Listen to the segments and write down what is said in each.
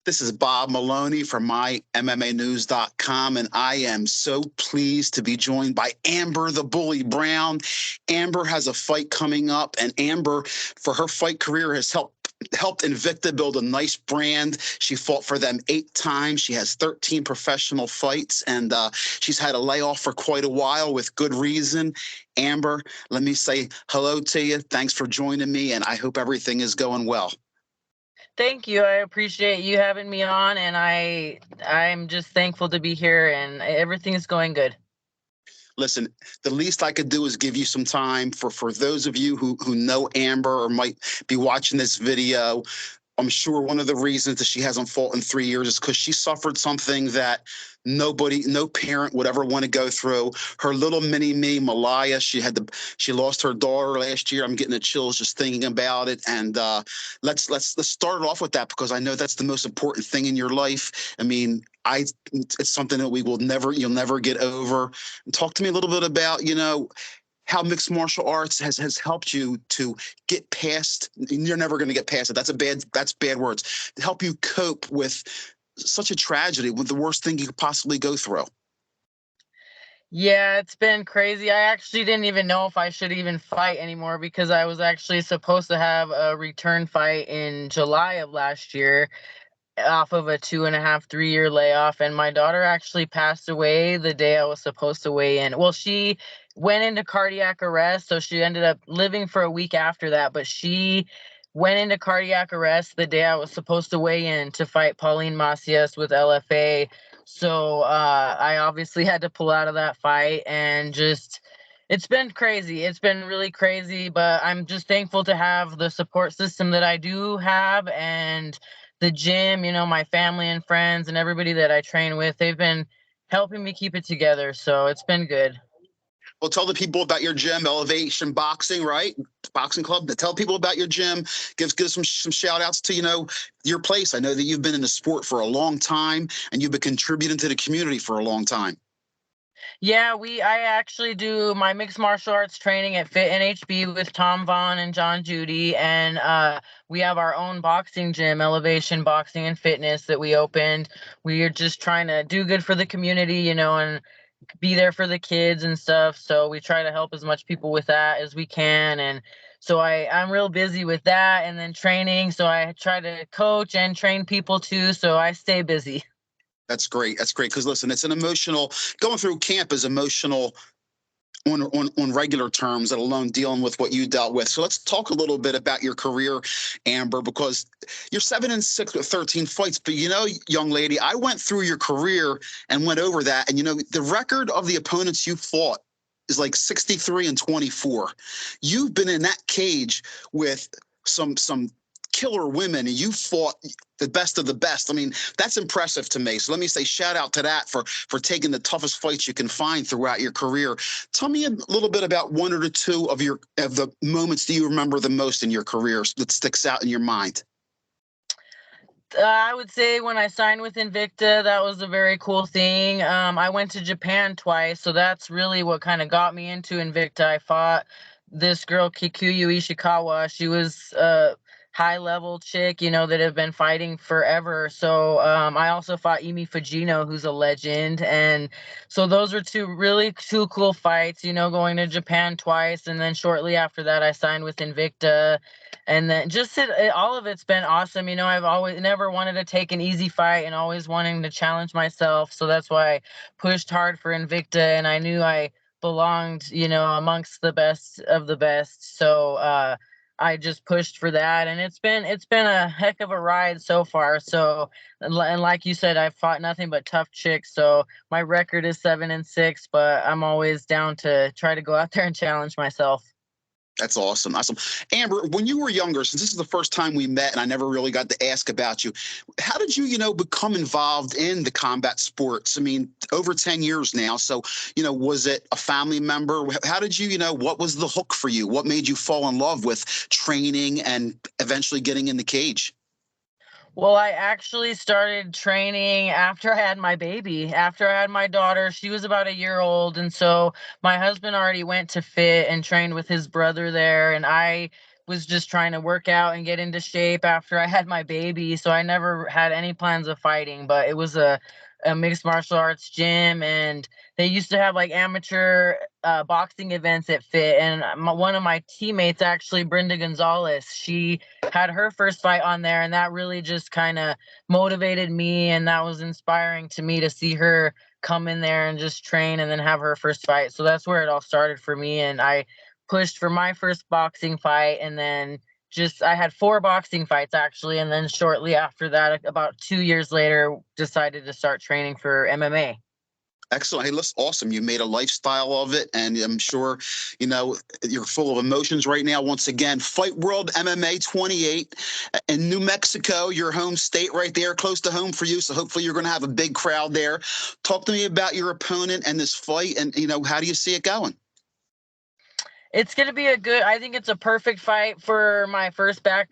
This is Bob Maloney from MyMMAnews.com, and I am so pleased to be joined by Amber the Bully Brown. Amber has a fight coming up, and Amber, for her fight career, has helped Invicta build a nice brand. She fought for them 8 times. She has 13 professional fights, and she's had a layoff for quite a while with good reason. Amber, let me say hello to you. Thanks for joining me, and I hope everything is going well. Thank you. I appreciate you having me on, and I'm just thankful to be here, and everything is going good. Listen, the least I could do is give you some time for those of you who know Amber or might be watching this video. I'm sure one of the reasons that she hasn't fought in 3 years is because she suffered something that no parent would ever want to go through. Her little mini me, Malaya, she lost her daughter last year. I'm getting the chills just thinking about it. And let's start it off with that, because I know that's the most important thing in your life. I mean, it's something that you'll never get over. Talk to me a little bit about, how mixed martial arts has helped you to get past. You're never going to get past it. That's bad words. To help you cope with such a tragedy, with the worst thing you could possibly go through. Yeah, it's been crazy. I actually didn't even know if I should even fight anymore, because I was actually supposed to have a return fight in July of last year off of a 2.5, 3 year layoff. And my daughter actually passed away the day I was supposed to weigh in. Well, she went into cardiac arrest, so she ended up living for a week after that. But she went into cardiac arrest the day I was supposed to weigh in to fight Pauline Macias with LFA. So I obviously had to pull out of that fight, and just it's been crazy. It's been really crazy, but I'm just thankful to have the support system that I do have, and the gym, my family and friends and everybody that I train with. They've been helping me keep it together. So it's been good. Well, tell the people about your gym, Elevation Boxing, right? Boxing Club. Tell people about your gym. Give some shout outs to, your place. I know that you've been in the sport for a long time, and you've been contributing to the community for a long time. Yeah, I actually do my mixed martial arts training at Fit NHB with Tom Vaughn and John Judy, and we have our own boxing gym, Elevation Boxing and Fitness, that we opened. We are just trying to do good for the community, and be there for the kids and stuff. So we try to help as much people with that as we can. And so I'm real busy with that, and then training. So I try to coach and train people too. So I stay busy. That's great. That's great. Because listen, it's an emotional, going through camp is emotional on regular terms, let alone dealing with what you dealt with. So let's talk a little bit about your career, Amber, because you're 7-6 with 13 fights. But young lady, I went through your career and went over that, and the record of the opponents you fought is like 63-24. You've been in that cage with some killer women, and you fought the best of the best. I mean, that's impressive to me. So let me say shout out to that for taking the toughest fights you can find throughout your career. Tell me a little bit about one or two of the moments that you remember the most in your career that sticks out in your mind. I would say when I signed with Invicta, that was a very cool thing. I went to Japan twice, so that's really what kind of got me into Invicta. I fought this girl, Kikuyu Ishikawa. She was a high-level chick, that have been fighting forever. So I also fought Emi Fujino, who's a legend. And so those were two cool fights, going to Japan twice. And then shortly after that, I signed with Invicta. And then all of it's been awesome. I've always never wanted to take an easy fight and always wanting to challenge myself. So that's why I pushed hard for Invicta, and I knew I belonged, amongst the best of the best. So I just pushed for that, and it's been a heck of a ride so far. So, and like you said, I've fought nothing but tough chicks. So my record is 7-6, but I'm always down to try to go out there and challenge myself. That's awesome. Awesome. Amber, when you were younger, since this is the first time we met and I never really got to ask about you, how did you, become involved in the combat sports? I mean, over 10 years now. So, was it a family member? How did what was the hook for you? What made you fall in love with training and eventually getting in the cage? Well, I actually started training after I had my baby. After I had my daughter, she was about a year old. And so my husband already went to Fit and trained with his brother there. And I was just trying to work out and get into shape after I had my baby. So I never had any plans of fighting, but it was a mixed martial arts gym, and they used to have like amateur boxing events at Fit. And one of my teammates, actually, Brenda Gonzalez, she had her first fight on there, and that really just kind of motivated me, and that was inspiring to me to see her come in there and just train and then have her first fight. So that's where it all started for me, and I pushed for my first boxing fight, and then just I had 4 boxing fights actually, and then shortly after that, about 2 years later, decided to start training for MMA. Excellent. Hey, listen, awesome. You made a lifestyle of it, and I'm sure, you're full of emotions right now. Once again, Fight World MMA 28 in New Mexico, your home state right there, close to home for you. So hopefully you're going to have a big crowd there. Talk to me about your opponent and this fight, and, how do you see it going? It's gonna be I think it's a perfect fight for my first back,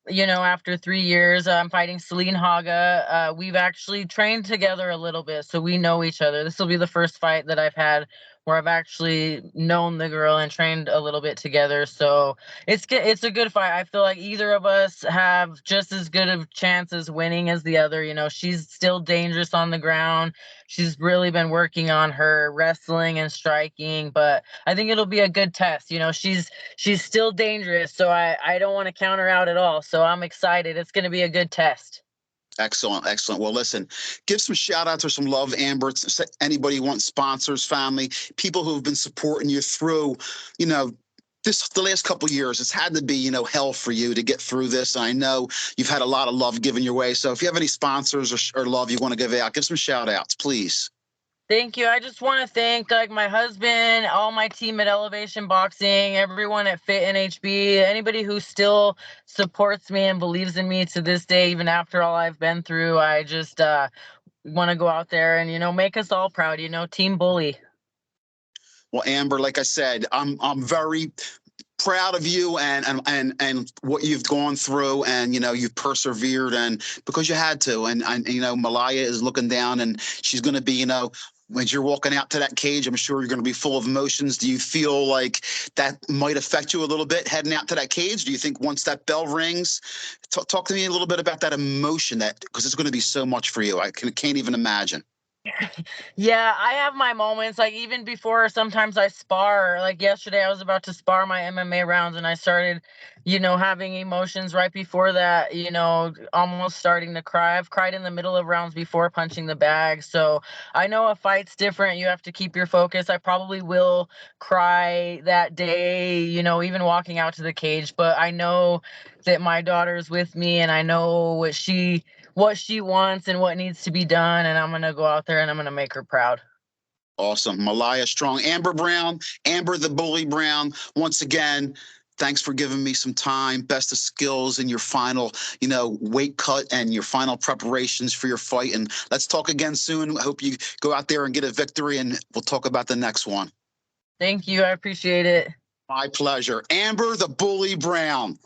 after 3 years. I'm fighting Celine Haga. We've actually trained together a little bit, so we know each other. This will be the first fight that I've had where I've actually known the girl and trained a little bit together. So it's a good fight. I feel like either of us have just as good of chance as winning as the other. She's still dangerous on the ground. She's really been working on her wrestling and striking, but I think it'll be a good test. She's still dangerous, so I don't want to count her out at all. So I'm excited. It's going to be a good test. Excellent, excellent. Well, listen, give some shout outs or some love, Amber. Anybody who wants sponsors, family, people who have been supporting you through, the last couple of years. It's had to be, hell for you to get through this. And I know you've had a lot of love given your way. So if you have any sponsors or love you want to give out, give some shout outs, please. Thank you. I just want to thank my husband, all my team at Elevation Boxing, everyone at Fit NHB, anybody who still supports me and believes in me to this day, even after all I've been through. I just want to go out there and make us all proud. Team Bully. Well, Amber, like I said, I'm very proud of you and what you've gone through, and you've persevered, and because you had to, and Malaya is looking down, and she's going to be, when you're walking out to that cage, I'm sure you're going to be full of emotions. Do you feel like that might affect you a little bit heading out to that cage? Do you think once that bell rings, talk to me a little bit about that emotion, because it's going to be so much for you. I can't even imagine. Yeah, I have my moments, like even before sometimes I spar. Like yesterday I was about to spar my MMA rounds, and I started, having emotions right before that, almost starting to cry. I've cried in the middle of rounds before punching the bag. So I know a fight's different. You have to keep your focus. I probably will cry that day, even walking out to the cage, but I know that my daughter's with me, and I know what she wants and what needs to be done, and I'm going to go out there and I'm going to make her proud. Awesome. Malaya Strong. Amber Brown, Amber the Bully Brown. Once again, thanks for giving me some time. Best of skills in your final, weight cut and your final preparations for your fight. And let's talk again soon. I hope you go out there and get a victory, and we'll talk about the next one. Thank you. I appreciate it. My pleasure. Amber the Bully Brown.